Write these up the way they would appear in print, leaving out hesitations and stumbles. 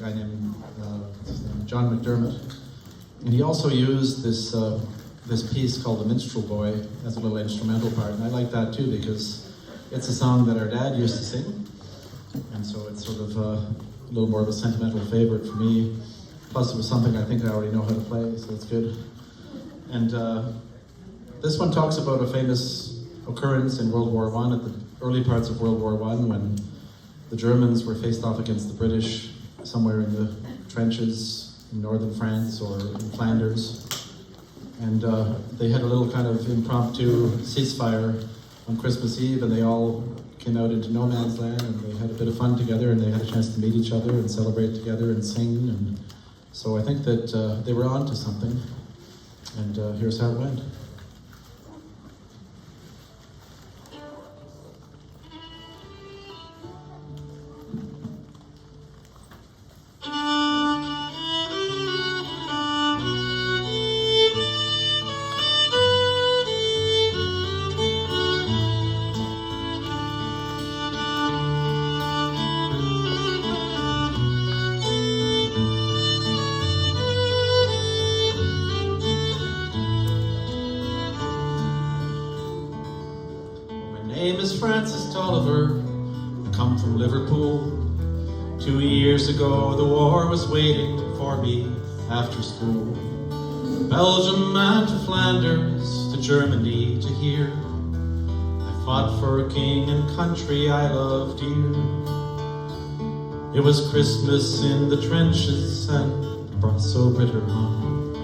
guy named John McDermott, and he also used this piece called The Minstrel Boy as a little instrumental part, and I like that too because it's a song that our dad used to sing, and so it's sort of a little more of a sentimental favorite for me. Plus it was something I think I already know how to play, so it's good. And this one talks about a famous occurrence in World War I, at the early parts of World War I, when the Germans were faced off against the British somewhere in the trenches in northern France or in Flanders. And they had a little kind of impromptu ceasefire on Christmas Eve, and they all came out into no man's land, and they had a bit of fun together, and they had a chance to meet each other and celebrate together and sing. And so I think that they were on to something, and here's how it went. My name is Francis Tolliver, I come from Liverpool. 2 years ago the war was waiting for me after school. Belgium and to Flanders, to Germany to here. I fought for a king and country I loved dear. It was Christmas in the trenches and brought so bitter home.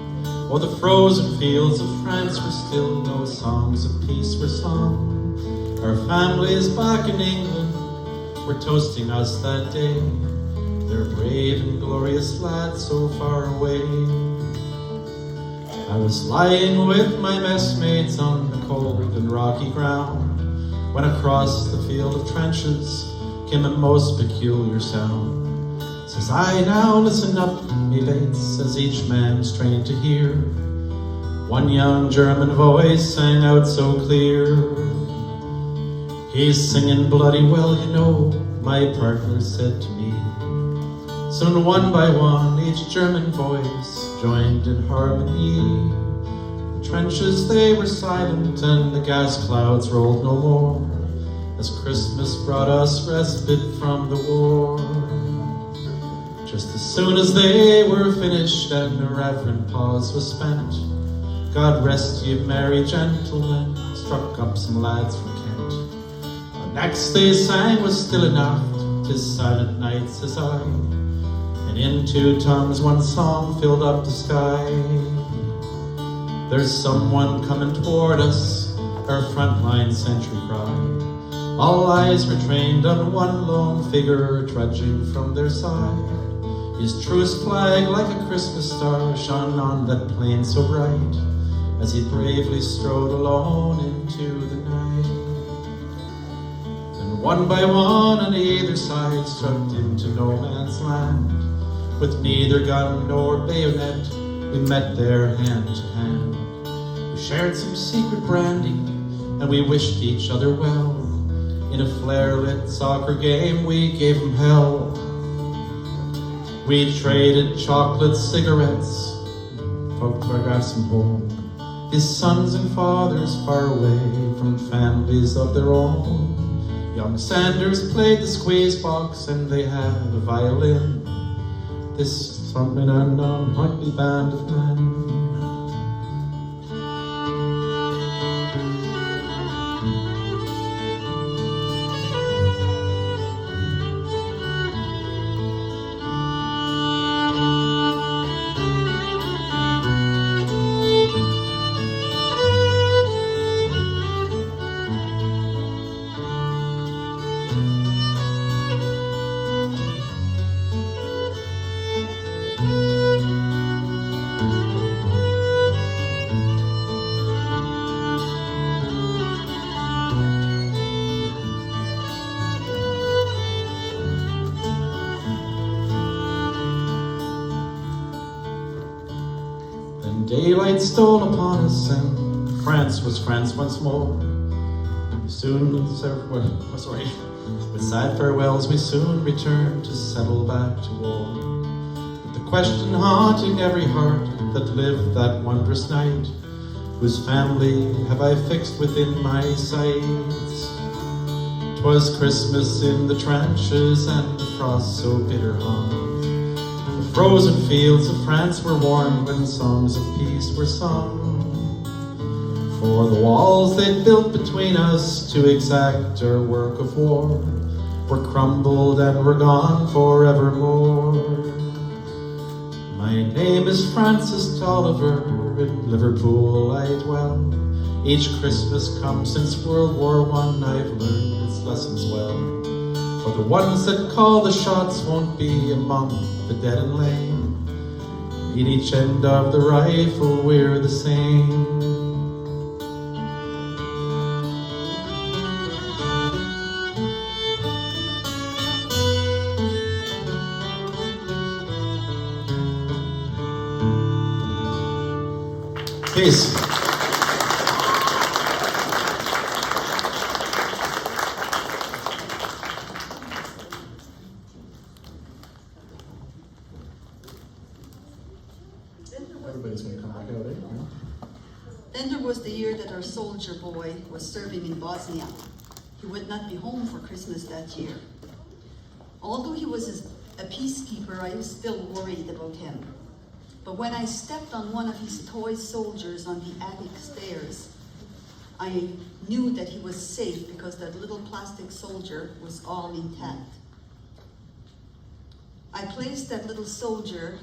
Oh, the frozen fields of France were still, no songs of peace were sung. Our families back in England were toasting us that day. They're brave and glorious lads so far away. I was lying with my messmates on the cold and rocky ground, when across the field of trenches came a most peculiar sound. Says I, now listen up, me mates, as each man strained to hear. One young German voice sang out so clear. He's singing bloody well, you know, my partner said to me. Soon one by one each German voice joined in harmony. The trenches they were silent and the gas clouds rolled no more, as Christmas brought us respite from the war. Just as soon as they were finished and a reverent pause was spent, God rest ye merry gentlemen, struck up some lads from Kent. Next they sang was still enough, 'tis silent night, says I, and in 2 tongues one song filled up the sky. There's someone coming toward us, our frontline sentry cried. All eyes were trained on one lone figure trudging from their side. His truest flag like a Christmas star shone on that plain so bright, as he bravely strode alone into the night. One by one on either side struck into no man's land. With neither gun nor bayonet, we met there hand to hand. We shared some secret brandy, and we wished each other well. In a flare-lit soccer game, we gave them hell. We traded chocolate cigarettes, photographs from home. His sons and fathers far away from families of their own. Young Sanders played the squeeze box and they had a violin. This something unknown might be band of men. Daylight stole upon us, and France was France once more. With sad farewells, we soon returned to settle back to war. question haunting every heart that lived that wondrous night. Whose family have I fixed within my sights? 'Twas Christmas in the trenches, and the frost so bitter hung. The frozen fields of France were warmed when songs of peace were sung. For the walls they'd built between us to exact our work of war were crumbled and were gone forevermore. My name is Francis Tolliver, in Liverpool I dwell. Each Christmas come since World War I, I've learned its lessons well. For the ones that call the shots won't be among the dead and lame. At each end of the rifle we're the same. Peace. Everybody's going to come back out, eh? Then there was the year that our soldier boy was serving in Bosnia. He would not be home for Christmas that year. Although he was a peacekeeper, I was still worried about him. But when I stepped on one of his toy soldiers on the attic stairs, I knew that he was safe because that little plastic soldier was all intact. I placed that little soldier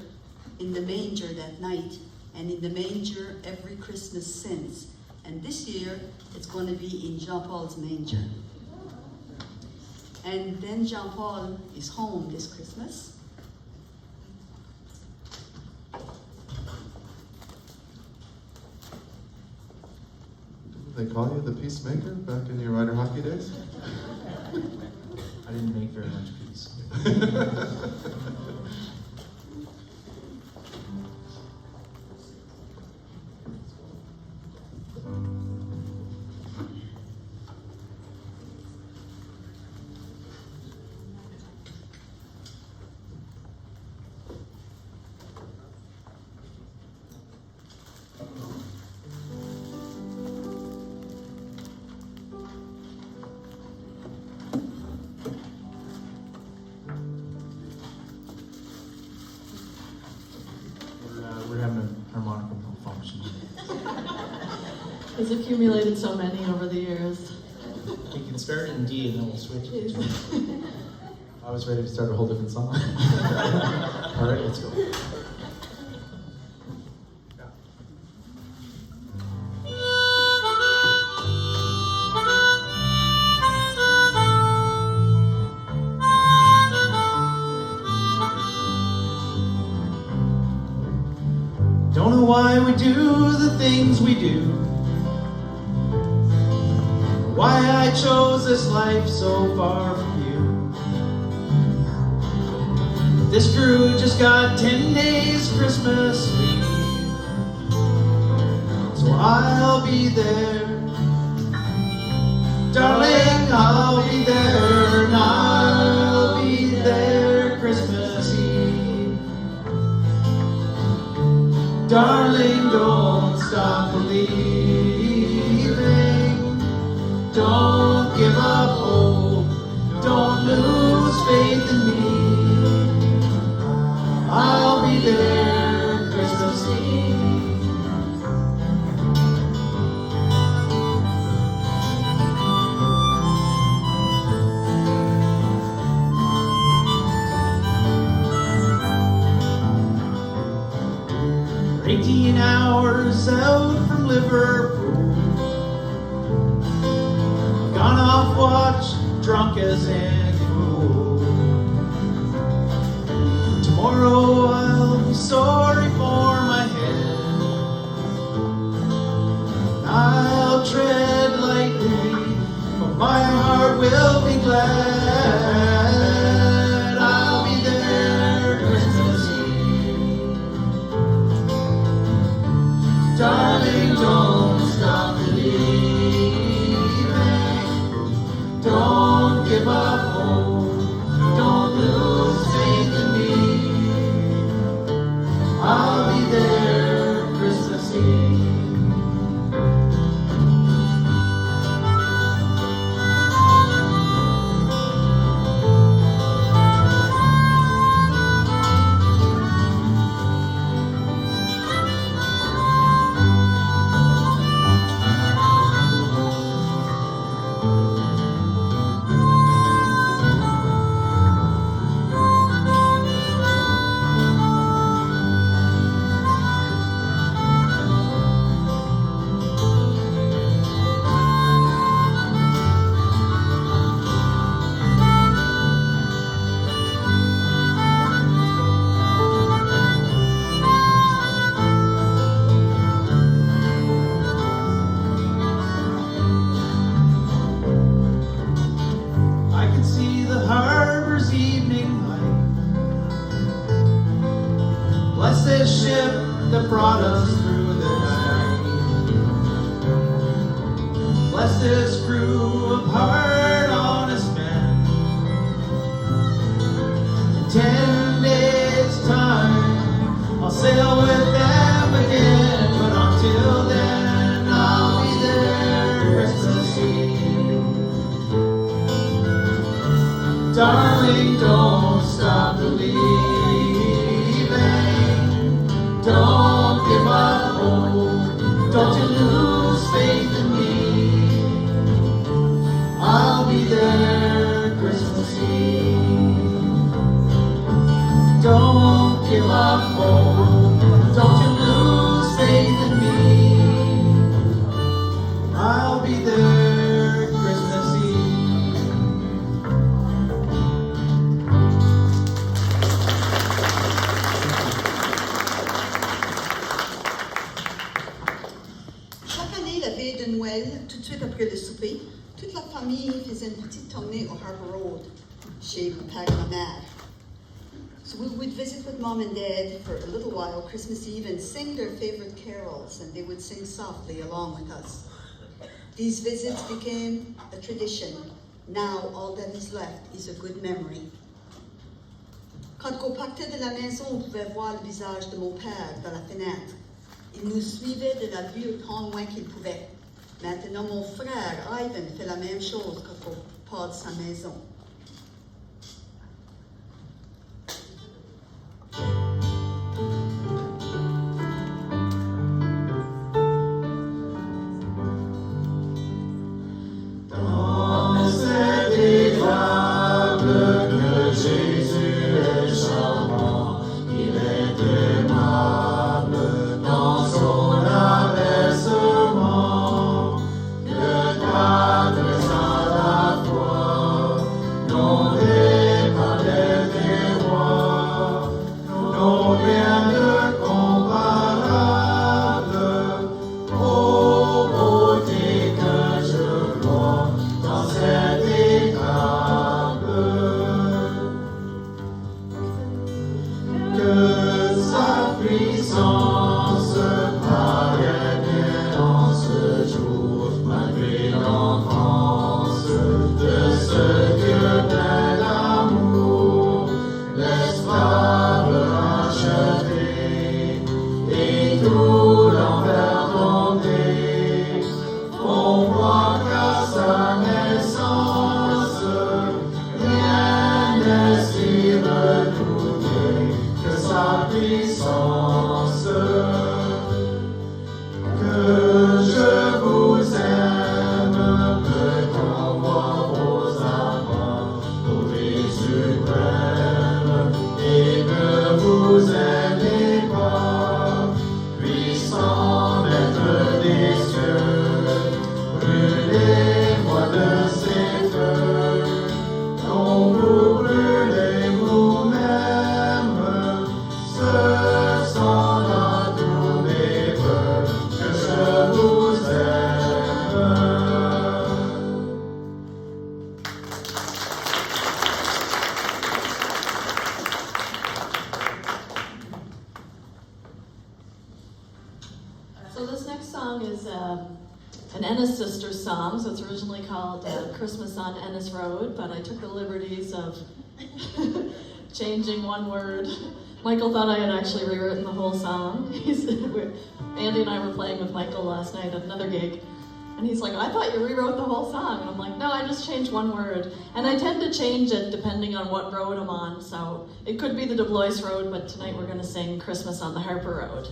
in the manger that night, and in the manger every Christmas since. And this year, it's going to be in Jean-Paul's manger. And then Jean-Paul is home this Christmas. They call you the peacemaker back in your rider hockey days? I didn't make very much peace. We're having a harmonica malfunction. He's accumulated so many over the years. You can start in D and then we'll switch it. I was ready to start a whole different song. All right, let's go. Don't know why we do the things we do, why I chose this life so far from you. This crew just got 10 days Christmas leave, so I'll be there, darling, I'll be there, and I'll be there Christmas Eve. Darling, don't stop believing, don't give up hope, don't lose faith in me. I'll be there Christmas Eve. For 18 hours out from Liverpool, gone off watch, drunk as any fool. Tomorrow I'll be sorry for my head, I'll tread lightly, but my heart will be glad. I'll be there Christmas Eve. Darling, don't stop believing, don't give up. Bless this ship that brought us through the night. Bless this crew of hard, honest men. In 10 days' time, I'll sail with them again. But until then, I'll be there Christmas Eve. Darling, don't stop believing. Don't give up hope. Don't you lose faith in me. I'll be there Christmas Eve. Don't give up hope. Don't you lose faith in me. I'll be there Christmas Eve. Chaque année, la veille de Noël, tout de suite après le souper, toute la famille faisait une petite tournée au Harbour Road, chez mon père et ma mère. So we would visit with Mom and Dad for a little while Christmas Eve and sing their favorite carols, and they would sing softly along with us. These visits became a tradition. Now all that is left is a good memory. Quand on partait de la maison, on pouvait voir le visage de mon père dans la fenêtre. Il nous suivait de la vue autant loin qu'il pouvait. Maintenant, mon frère Ivan fait la même chose quand on part de sa maison. Dans cette étable que Jésus est charmant, il est aimable dans son abaissement. Que quatre à la fois, nommés par les rois, nos rien de comparable aux beautés que je vois dans cette étable. Que sa puissance paraît bien en ce jour, malgré l'enfance de ce Dieu plein d'amour, l'esclave racheté et tout l'envers dompté. On voit qu'à sa naissance, rien n'est si redouté que sa puissance. Que je vous aime, peut-on voir vos amants, ô Jésus suprême, et ne vous aimez pas, puissant maître des cieux, brûlez-moi de ces feux, dont vous brûlez vous-même, ce sont dans tous mes voeux que je vous aime. So this next song is an Ennis Sisters song, so it's originally called Christmas on Ennis Road, but I took the liberties of changing one word. Michael thought I had actually rewritten the whole song. Andy and I were playing with Michael last night at another gig, and he's like, I thought you rewrote the whole song. And I'm like, no, I just changed one word. And I tend to change it depending on what road I'm on, so it could be the DeBlois Road, but tonight we're going to sing Christmas on the Harper Road.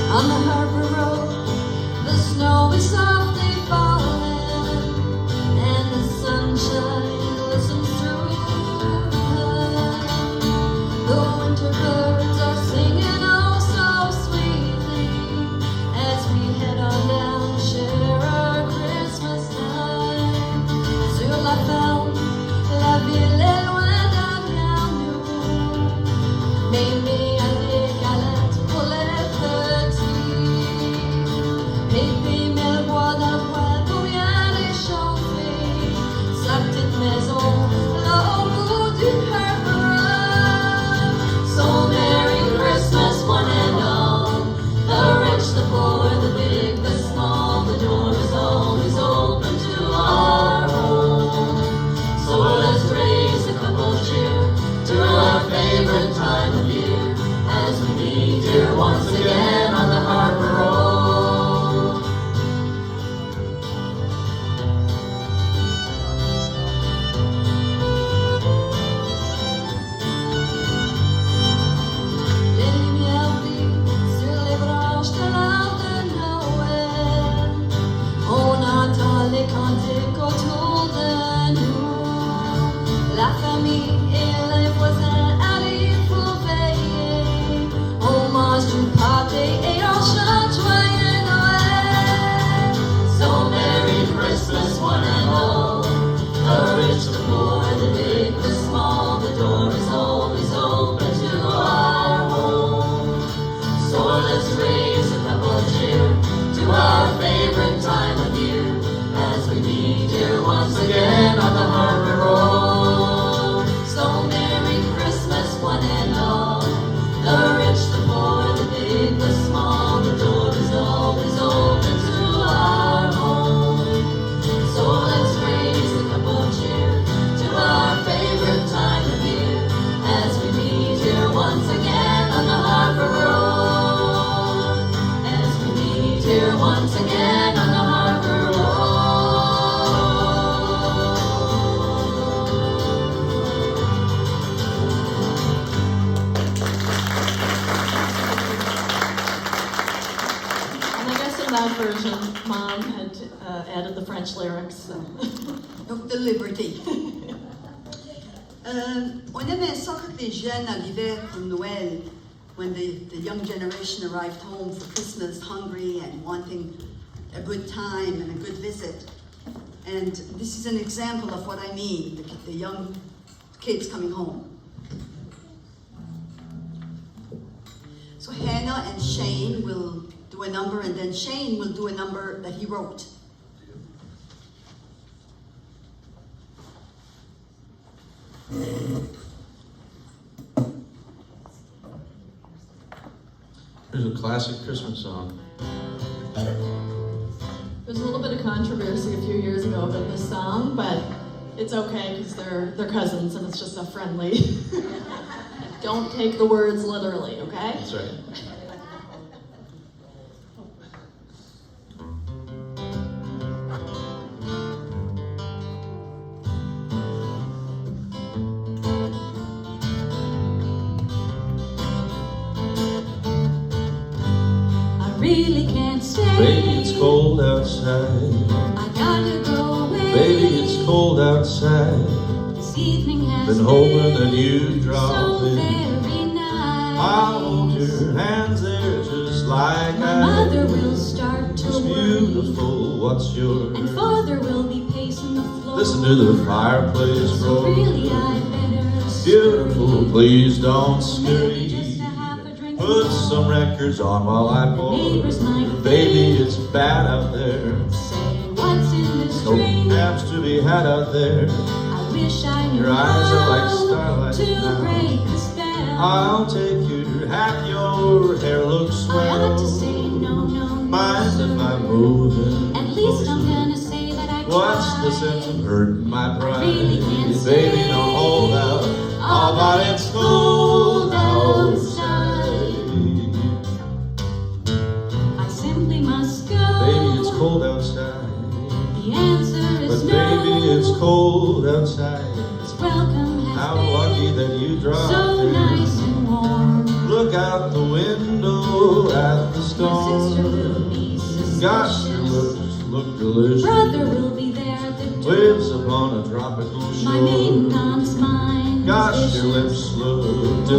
On the Harbour Road, the snow is softly falling. Pépé met le bois dans le poêle pour bien réchauffer sa petite maison là au bout du Harbour. So Merry Christmas, one and all, the rich, the poor, the big, the small, the door is always open to our home. So let's raise a cup of cheer to our favorite time of year as we meet here once again on the Harbor Road. Les lumières brillent sur les branches de l'arbre de Noël. On entend les cantiques autour de nous. La famille et les voisins arrivent pour veiller. On mange du pâté et on chante joyeux Noël. So Merry Christmas, one and all, the rich, the poor, the big, the small, the door is always open to our home. So let's raise a cup of cheer to our favorite time of year as we meet here once again on the Harbor Road. So Merry Christmas, one and all, the rich, the poor, the big, the small, the door is always open to our home. So let's raise a cup of cheer to our favorite time of year as we meet here once again on the Harbor Road. As we meet here once again on the Harbor Road. And I guess in that version, Mom had added the French lyrics. So. Donc de Liberty. On aimait ça quand les jeunes arrivaient pour Noël, when the young generation arrived home for Christmas, hungry and wanting a good time and a good visit. And this is an example of what I mean, the young kids coming home. So Hannah and Shane will do a number, and then Shane will do a number that he wrote. Here's a classic Christmas song. There's a little bit of controversy a few years ago about this song, but it's okay because they're cousins and it's just a friendly. Don't take the words literally, okay? That's right. I really can't stay. Baby, it's cold outside. I gotta go away. Baby, it's cold outside. This evening has Been hoping that you'd drop so in. very nice. I'll hold your hands there just like My I mother did. will start to It's worry, beautiful, what's yours? and father will be pacing the floor. Listen to the fireplace So roar. really I better Beautiful, please don't maybe scurry. just a half a drink Put more. some records on while I The pour. neighbors might Baby, it's bad out there. say, what's in this No drink? cabs to be had out there. I wish I knew Your eyes are like how starlight to now. break the spell. I'll take your hat, your hair looks I ought to swell. say no, no, no, Mind sir. if I'm moving? At least I'm gonna say that I What's tried. the sense of hurting my pride? really can't Baby, say. don't hold out. All but it's cold outside. I simply must go. Baby, it's cold outside. The answer is But no. baby, it's cold outside. This welcome has How been lucky that you dropped so in. nice and warm. Look out the window at the My sister will storm. be Gosh, your suspicious. lips look delicious. Brother will be there at the door. Waves upon a tropical My maiden shore. aunt's mind. Gosh, your lips look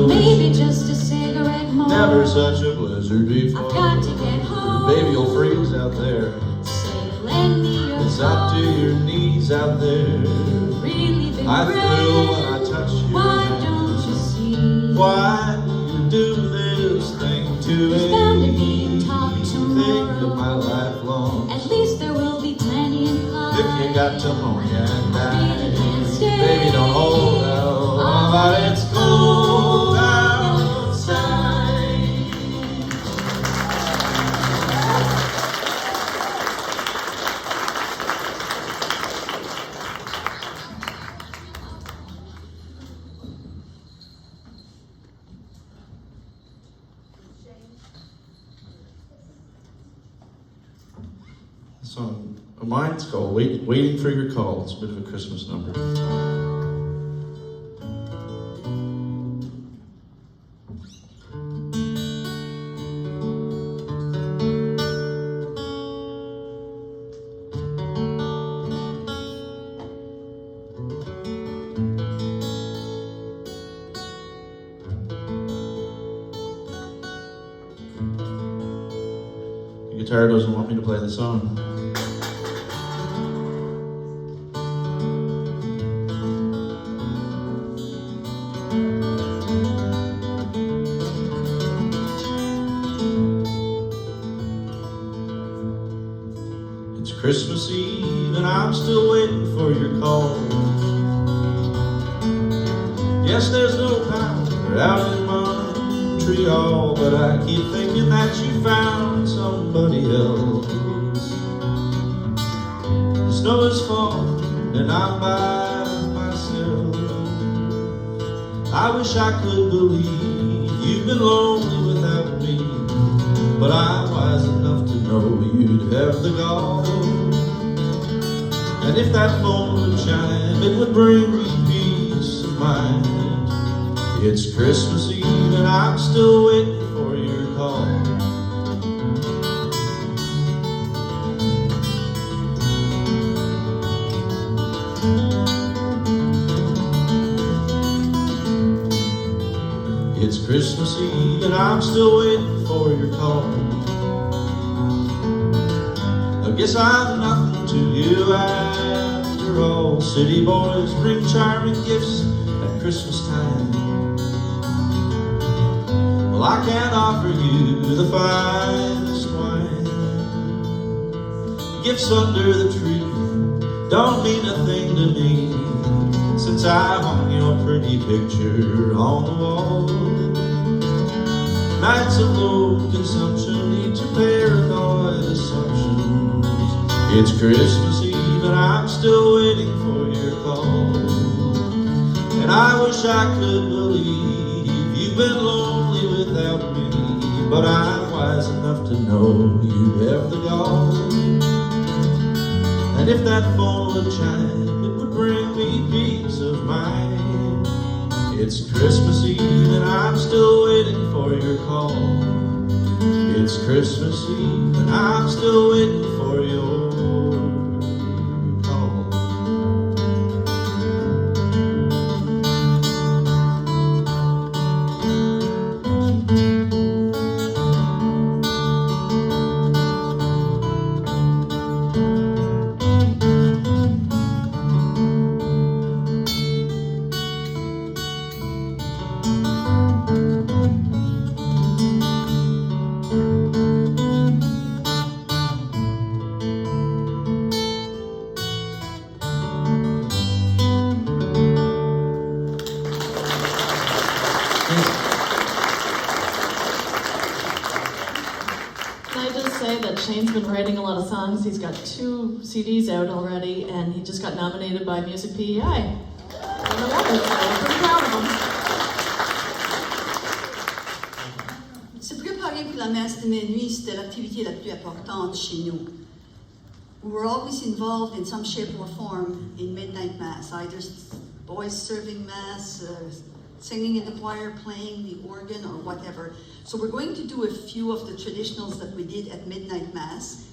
Maybe delicious. just a cigarette more. Never such a blizzard before. I've got to get home. Baby, you'll freeze out there. Say, lend me your It's up to phone. your knees out there. Really big I thrill when I red. touch you. Why don't you see? Why do you do this thing to There's me? bound to be talk Think of tomorrow. my life long. At least there will be plenty in pie. If you got pneumonia and die, Stay. baby, don't hold out, but it's cold outside. The song of mine's called Waiting for Your Call. It's a bit of a Christmas number. The guitar doesn't want me to play the song. It's Christmas Eve and I'm still waiting for your call. Yes, there's no power out in Montreal, but I keep thinking that you found somebody else. The snow is falling and I'm by myself. I wish I could believe you've been lonely without me, but I'm wise enough to know you'd have the gall. And if that phone would chime, it would bring me peace of mind. It's Christmas Eve and I'm still waiting for your call. It's Christmas Eve and I'm still waiting for your call. I guess I'm nothing to you after all. City boys bring charming gifts at Christmas time. Well, I can't offer you the finest wine. Gifts under the tree don't mean a thing to me, since I hung your pretty picture on the wall. Nights of low consumption lead to paranoid assumptions. It's Christmas Eve and I'm still waiting for your call. And I wish I could believe you've been lonely without me, but I'm wise enough to know you'd have the gall. And if that phone would chime, it would bring me peace of mind. It's Christmas Eve and I'm still waiting for your call. It's Christmas Eve and I'm still waiting for your call. Can I just say that Shane's been writing a lot of songs. He's got 2 CDs out already, and he just got nominated by Music PEI. I'm pretty proud of him. Se préparer pour la messe de minuit, c'était l'activité la plus importante chez nous. We were always involved in some shape or form in midnight mass, either boys serving mass, singing in the choir, playing the organ, or whatever. So we're going to do a few of the traditionals that we did at midnight mass,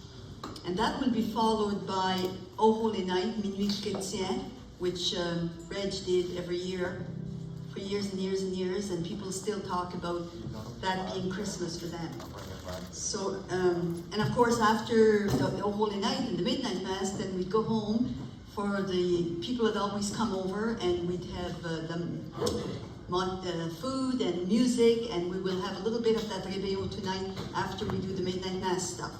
and that will be followed by O Holy Night, Minuit Chrétien, which Reg did every year for years and years and years, and people still talk about that being Christmas for them. So, and of course, after the Holy Night and the Midnight Mass, then we'd go home for the people that always come over, and we'd have food and music, and we will have a little bit of that réveillon tonight after we do the Midnight Mass stuff.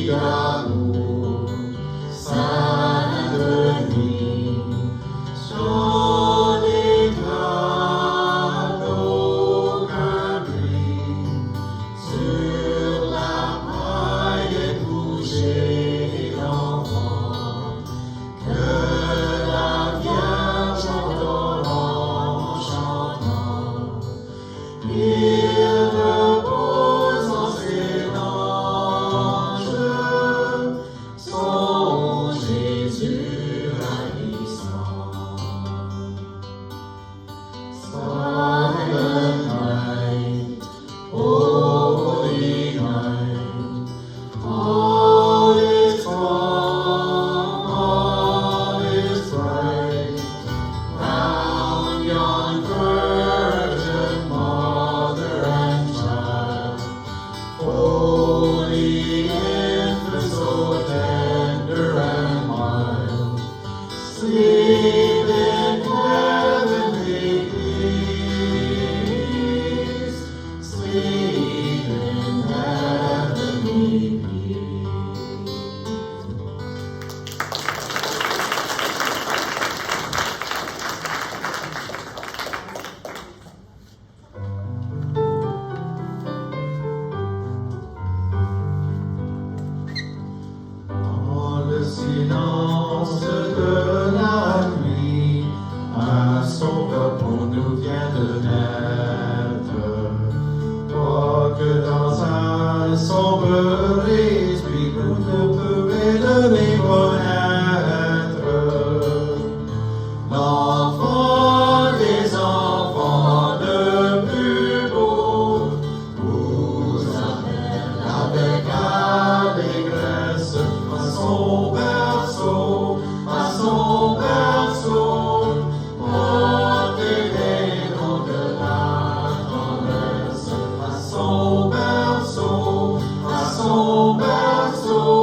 d'amour, Saint-Denis, joli tableau qu'un bruit, sur la paille est couché l'enfant, que la Vierge endort en chantant. Il repose en ses langes, son Jésus ravissant. Silent night, holy night, all is calm, all is bright, round yon virgin mother and child, holy infant so tender and mild, sleep in heavenly peace, sleep in heavenly peace. Dans le silence de la nuit, un sauveur pour nous vient de naître. Quoique dans un sombre esprit, nous ne pouvons le méconnaître. L'enfant des enfants le plus beau vous appelle avec allégresse à son berceau, à son berceau. Portez les noms de la tendresse à son berceau, à son berceau.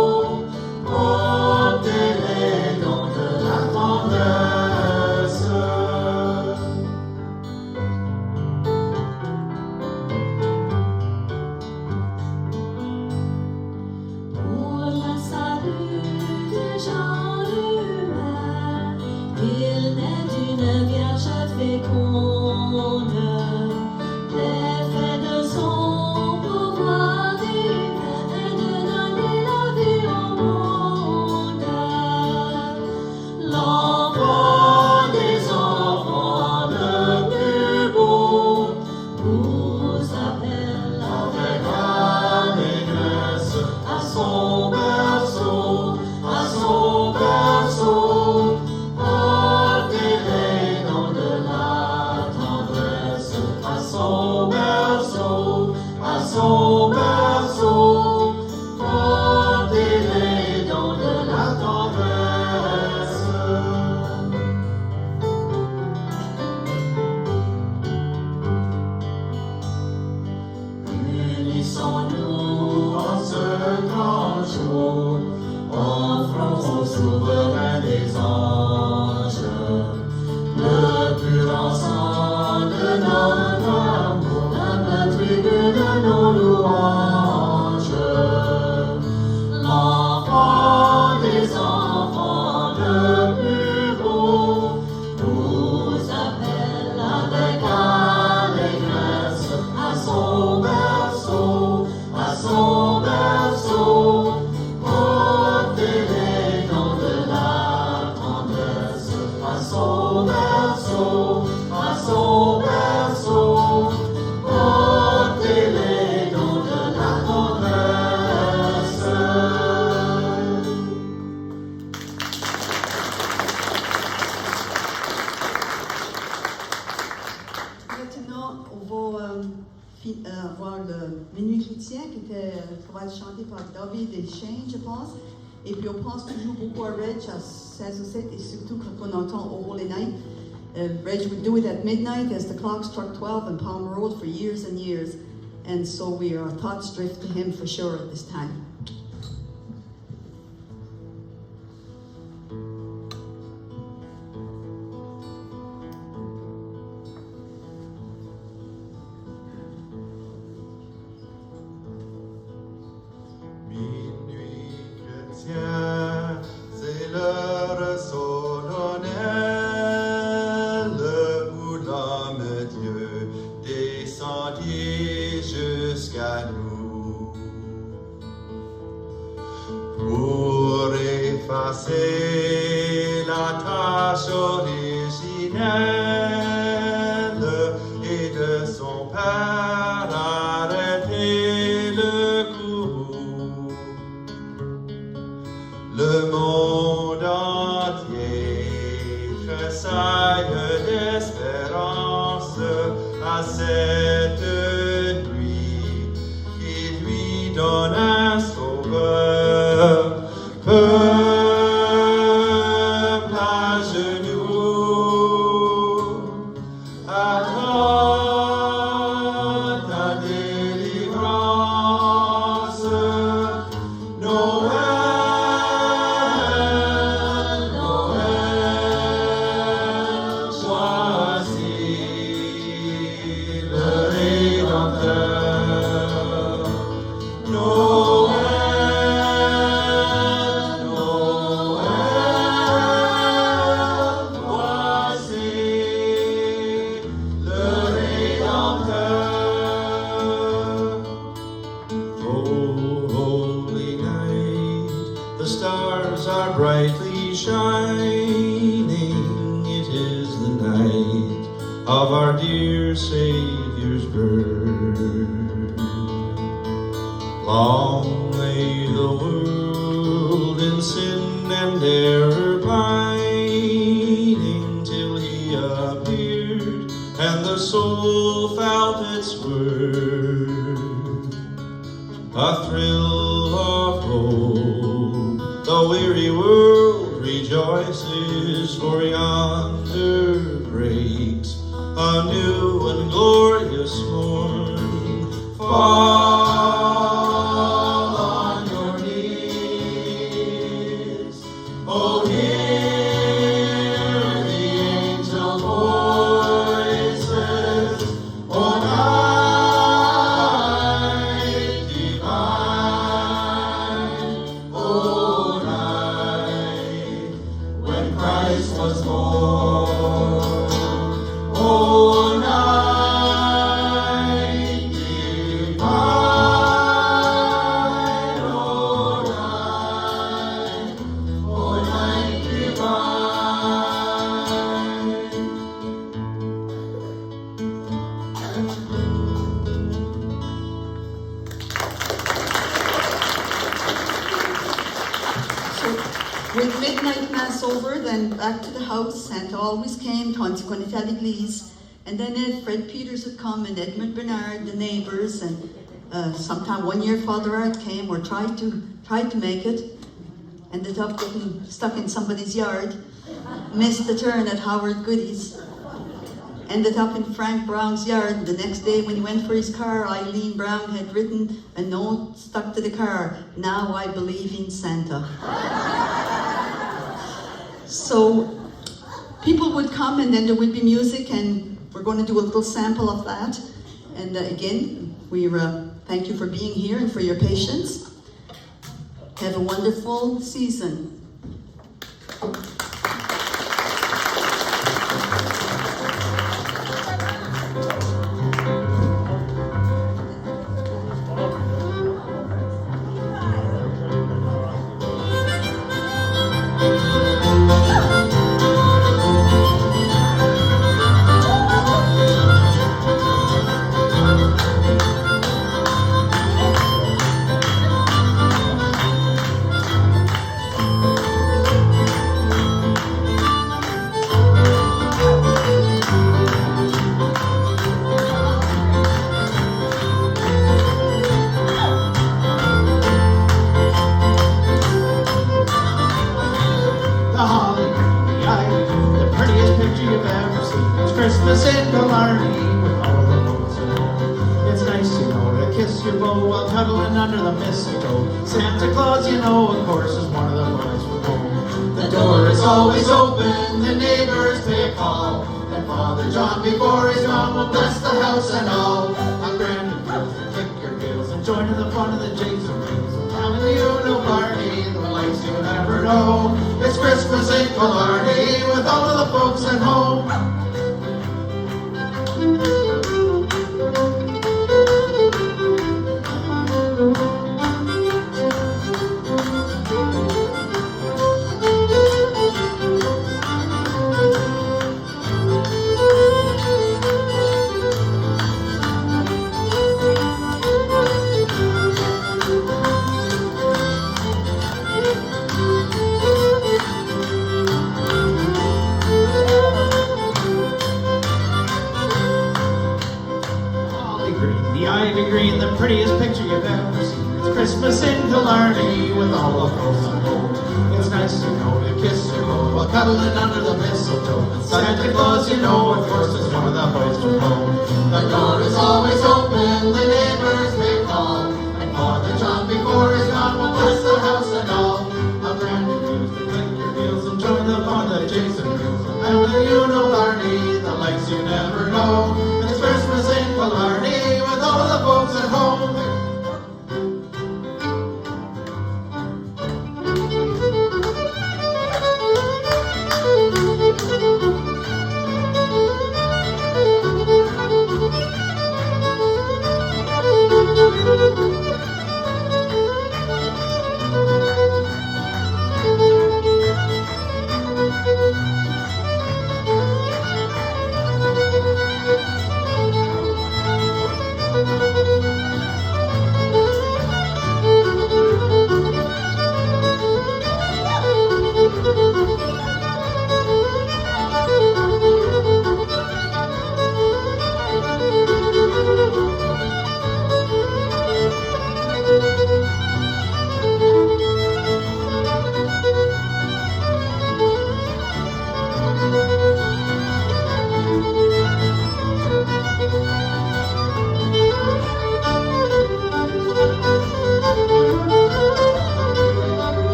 Portez les noms de la tendresse. Pour le salut des gens humains, il naît d'une vierge féconde. L'effet de son pouvoir divin est de donner la vie au monde. L'enfant des enfants le plus beau vous appelle avec allégresse à son berceau, à son berceau. Portez les noms de la tendresse à son berceau, à son berceau. Portez les noms de la tendresse. Unissons-nous en ce grand jour, offrons au souverain des anges le pur encens de notre amour, la tribune de nos louanges. L'enfant des enfants le plus beau nous appelle avec allégresse à son berceau, à son berceau. Portez les noms de la tendresse à son berceau, à son berceau. Portez les noms de la tendresse. Maintenant, on va voir le minuit chrétien qui va être chanté par David et Shane, je pense. Et puis on pense toujours beaucoup à Reg à 16 ou 7, et surtout quand on entend au Holy Night. Reg would do it at midnight as the clock struck 12 in Palmer Road for years and years. And so our thoughts drift to him for sure at this time. Minuit effacer la tâche originelle et de son père arrêter le coup. Le monde entier tressaille d'espérance à cette nuit qui lui donne un sauveur. Peuple à genoux, attends ta délivrance. Noël, Noël, voici le Rédempteur. Noël, Noël, voici le Rédempteur. Oh, holy night, the stars are brightly shining. It is the night of our dear Savior's birth. Long lay the world in sin and error pining till he appeared and the soul felt its worth. A thrill of hope, the weary world rejoices, for yonder breaks a new and glorious morn. Fall on your knees, oh hear the angel voices, oh night divine, oh night when Christ was born, oh night divine, oh night divine. So, with midnight mass over, then back to the house. Santa always came, Tanti Conita l'Église. And then Fred Peters would come, and Edmund Bernard, the neighbors, and sometime one year Father Art came or tried to make it. Ended up getting stuck in somebody's yard. Missed the turn at Howard Goody's. Ended up in Frank Brown's yard. The next day when he went for his car, Eileen Brown had written a note stuck to the car, "Now I believe in Santa." So people would come, and then there would be music, and we're going to do a little sample of that. And again, we thank you for being here and for your patience. Have a wonderful season. Christmas in Killarney with all the folks at home. It's nice, you know, to kiss your beau while cuddling under the mistletoe. Santa Claus, you know, of course, is one of the boys from home. The door is always open, the neighbors pay a call, and Father John, before he's gone, will bless the house and all. I'm grand and girls and kick your heels and join in the fun of the jigs and rings. I'm telling you, no party, the likes you never know. It's Christmas in Killarney with all of the folks at home. you've ever seen. It's Christmas in Killarney with all the folks on home. It's nice, you know, to kiss your beau while cuddling under the mistletoe. And Santa Claus, you know, of course, is one of the boys from home. The door is always open, the neighbors may call, and Father John, before he's gone, will bless the house and all. How grand it is to click your heels and join them on the jigs and reels. And then you know Barney, the likes you never know. It's Christmas in Killarney with all the folks at home.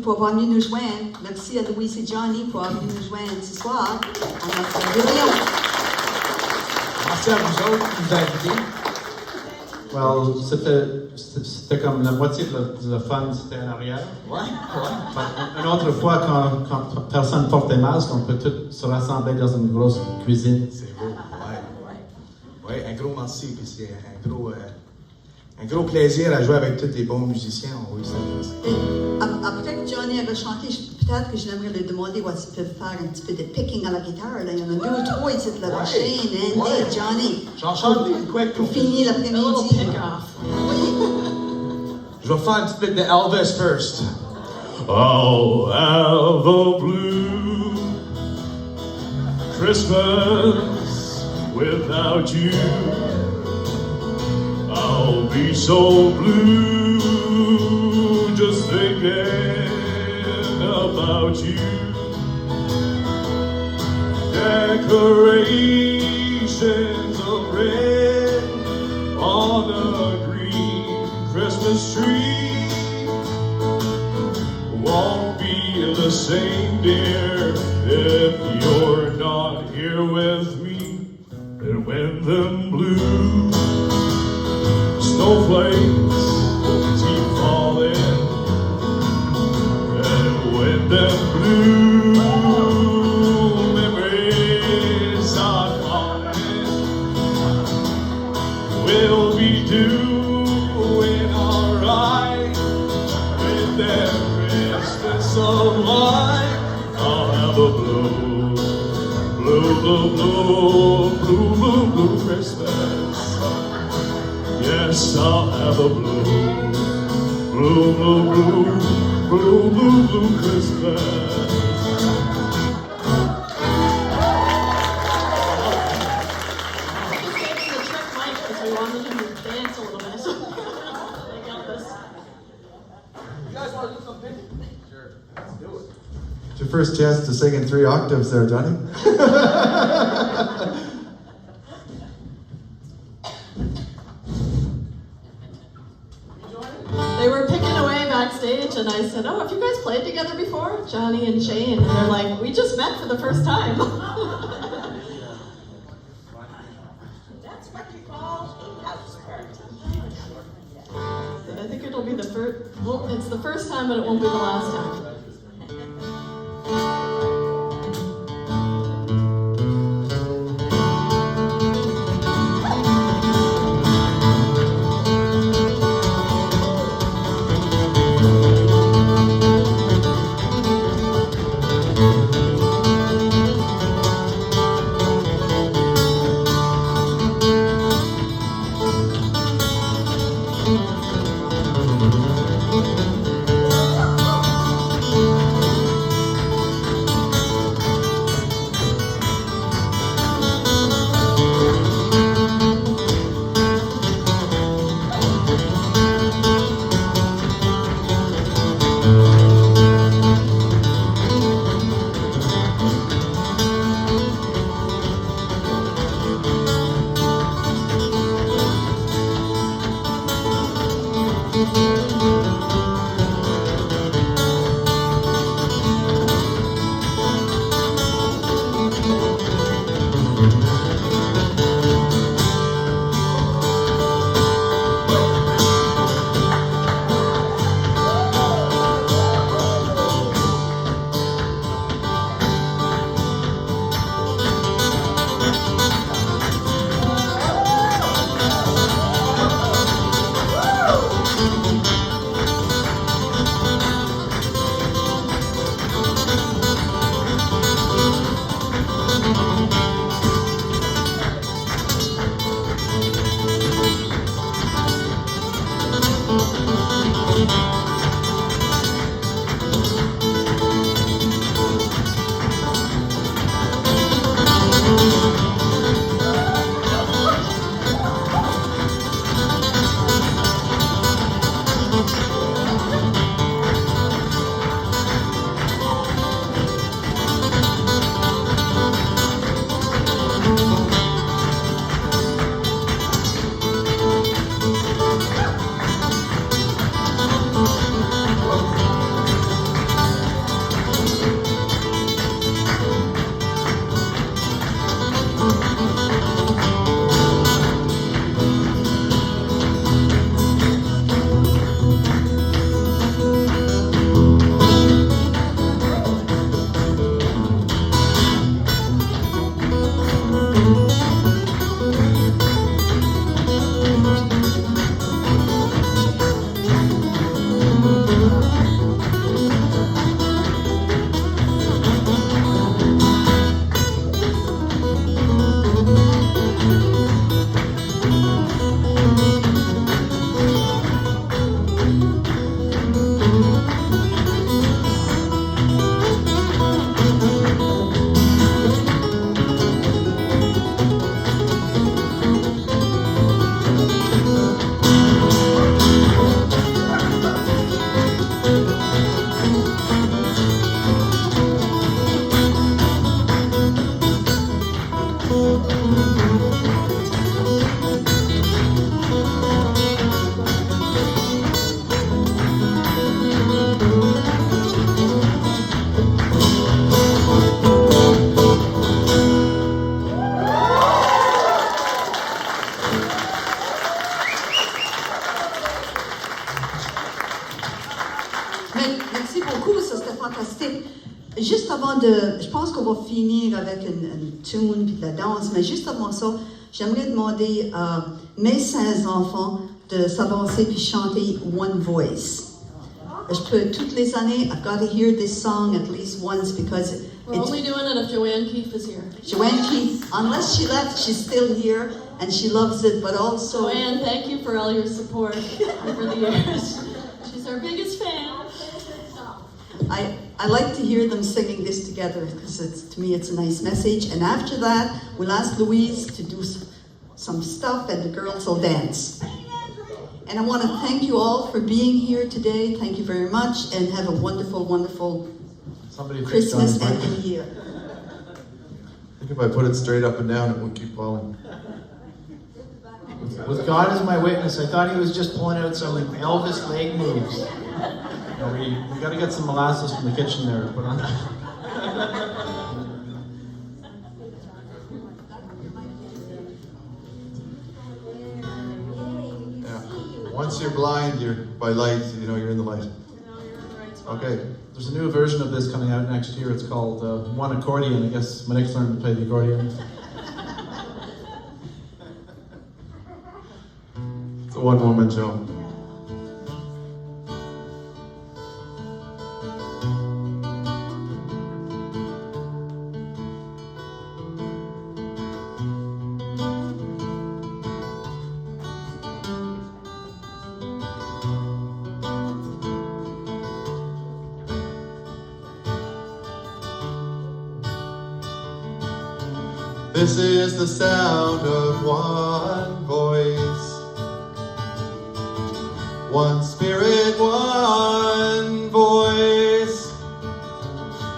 Pour avoir venu nous joindre. Merci à Louise et Johnny pour avoir venu nous joindre ce soir à notre réunion. Merci à vous autres qui nous invitez. Well, c'était comme la moitié de le fun, c'était en arrière. Ouais. Une autre fois, quand personne porte des masques, on peut tous se rassembler dans une grosse cuisine. C'est beau, ouais, un gros merci, puis c'est un gros plaisir à jouer avec tous les bons musiciens. Oui, Après que Johnny avait chanté, peut-être que j'aimerais lui demander s'il peut faire un petit peu de picking à la guitare. Là. Il y en a deux ou trois ici de la prochaine. Andy, Johnny. J'en chante une quick Pour finir l'après-midi. Je vais faire un petit peu de Elvis first. I'll have a blue Christmas without you. I'll be so blue just thinking about you. Decorations of red on a green Christmas tree won't be the same, dear, if you're not here with me. And when them blue snowflakes keep falling, and when them blue memories are calling, we'll be doing alright with them Christmas of life. I'll have a blue Christmas. Yes, I'll have a blue Christmas. We wanted him to dance a little bit. Like Elvis. You guys want to It's your first chance to sing in 3 octaves there, Johnny. They were picking away backstage, and I said, "Oh, have you guys played together before?" Johnny and Shane, and they're like, "We just met for the first time." That's what you call a house party. I think it'll be the first. Well, it's the first time, but it won't be the last time. Merci beaucoup, ça c'était fantastique. Juste avant de... Je pense qu'on va finir avec une tune puis de la danse, mais juste avant ça, j'aimerais demander à mes 5 enfants de s'avancer puis chanter One Voice. Je peux, toutes les années, I've got to hear this song at least once because We're only doing it if Joanne Keefe is here. Joanne Keefe, unless she left, she's still here and she loves it, but also... Joanne, thank you for all your support over the years. She's our biggest fan. I like to hear them singing this together because to me it's a nice message. And after that, we'll ask Louise to do some stuff and the girls will dance. And I want to thank you all for being here today. Thank you very much and have a wonderful, wonderful Somebody fix Christmas Johnny's and the mic. New Year. I think if I put it straight up and down, it would keep falling. With God as my witness, I thought he was just pulling out some Elvis leg moves. No, we got to get some molasses from the kitchen there to put on that. Yeah. Once you're blind, you're by light. You know you're in the light. Okay. There's a new version of this coming out next year. It's called One Accordion. I guess Monique's learned to play the accordion. It's a one-woman show. This is the sound of one voice, one spirit, one voice,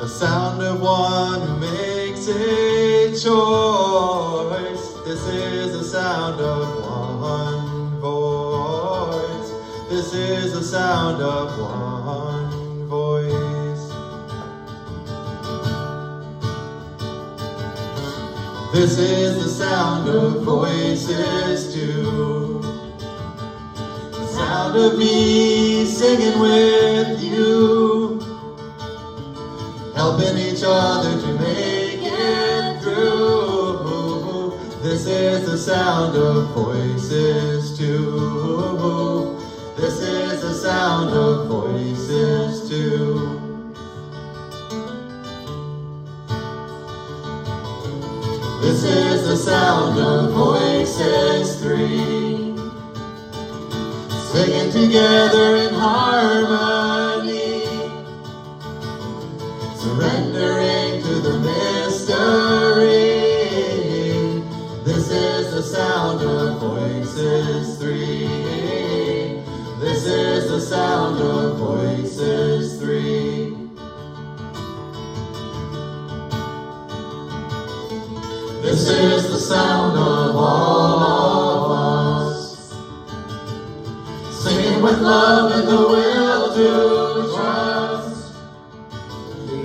the sound of one who makes a choice. This is the sound of one voice. This is the sound of one voice. This is the sound of voices too. The sound of me singing with you, helping each other to make it through. This is the sound of voices too. This is the sound of voices too. This is the sound of voices three, singing together in harmony, surrendering to the mystery. This is the sound of voices three. This is the sound of voices three. This is the sound of all of us, singing with love and the will to trust.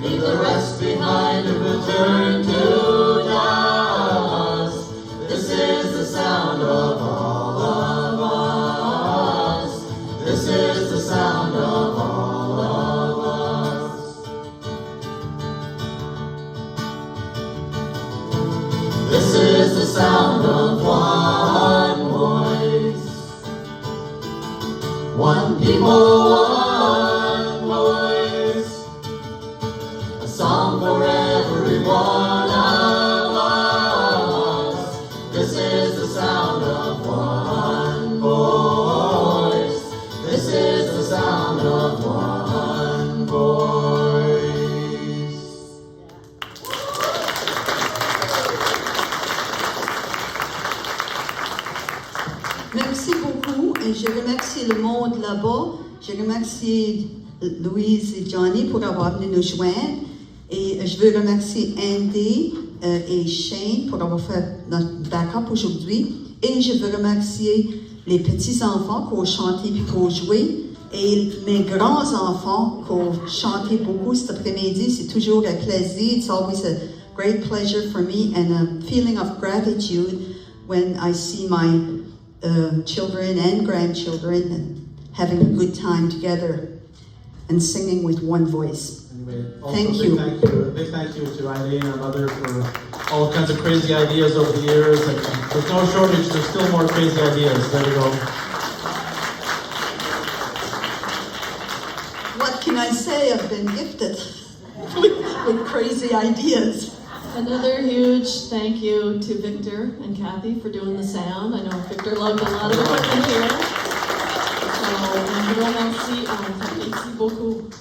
Leave the rest behind and return to dust. This is the sound of all of us. This is the sound of all of us. This is the sound of one voice, one people, one voice, a song for every one of us. This is the sound of one voice. This is the sound of one voice. Merci beaucoup et je remercie le monde là-bas. Je remercie Louise et Johnny pour avoir venu nous joindre. Et je veux remercier Andy et Shane pour avoir fait notre backup aujourd'hui. Et je veux remercier les petits-enfants qui ont chanté et qui ont joué. Et mes grands-enfants qui ont chanté beaucoup cet après-midi. C'est toujours un plaisir. It's always a great pleasure for me and a feeling of gratitude when I see my children and grandchildren and having a good time together and singing with one voice. Anyway, also Thank a you. big thank you to Eileen, our mother, for all kinds of crazy ideas over the years. And there's no shortage, there's still more crazy ideas. There you go. What can I say? I've been gifted with crazy ideas. Another huge thank you to Victor and Kathy for doing the sound. I know Victor loved a lot of equipment here. So, un gros merci beaucoup.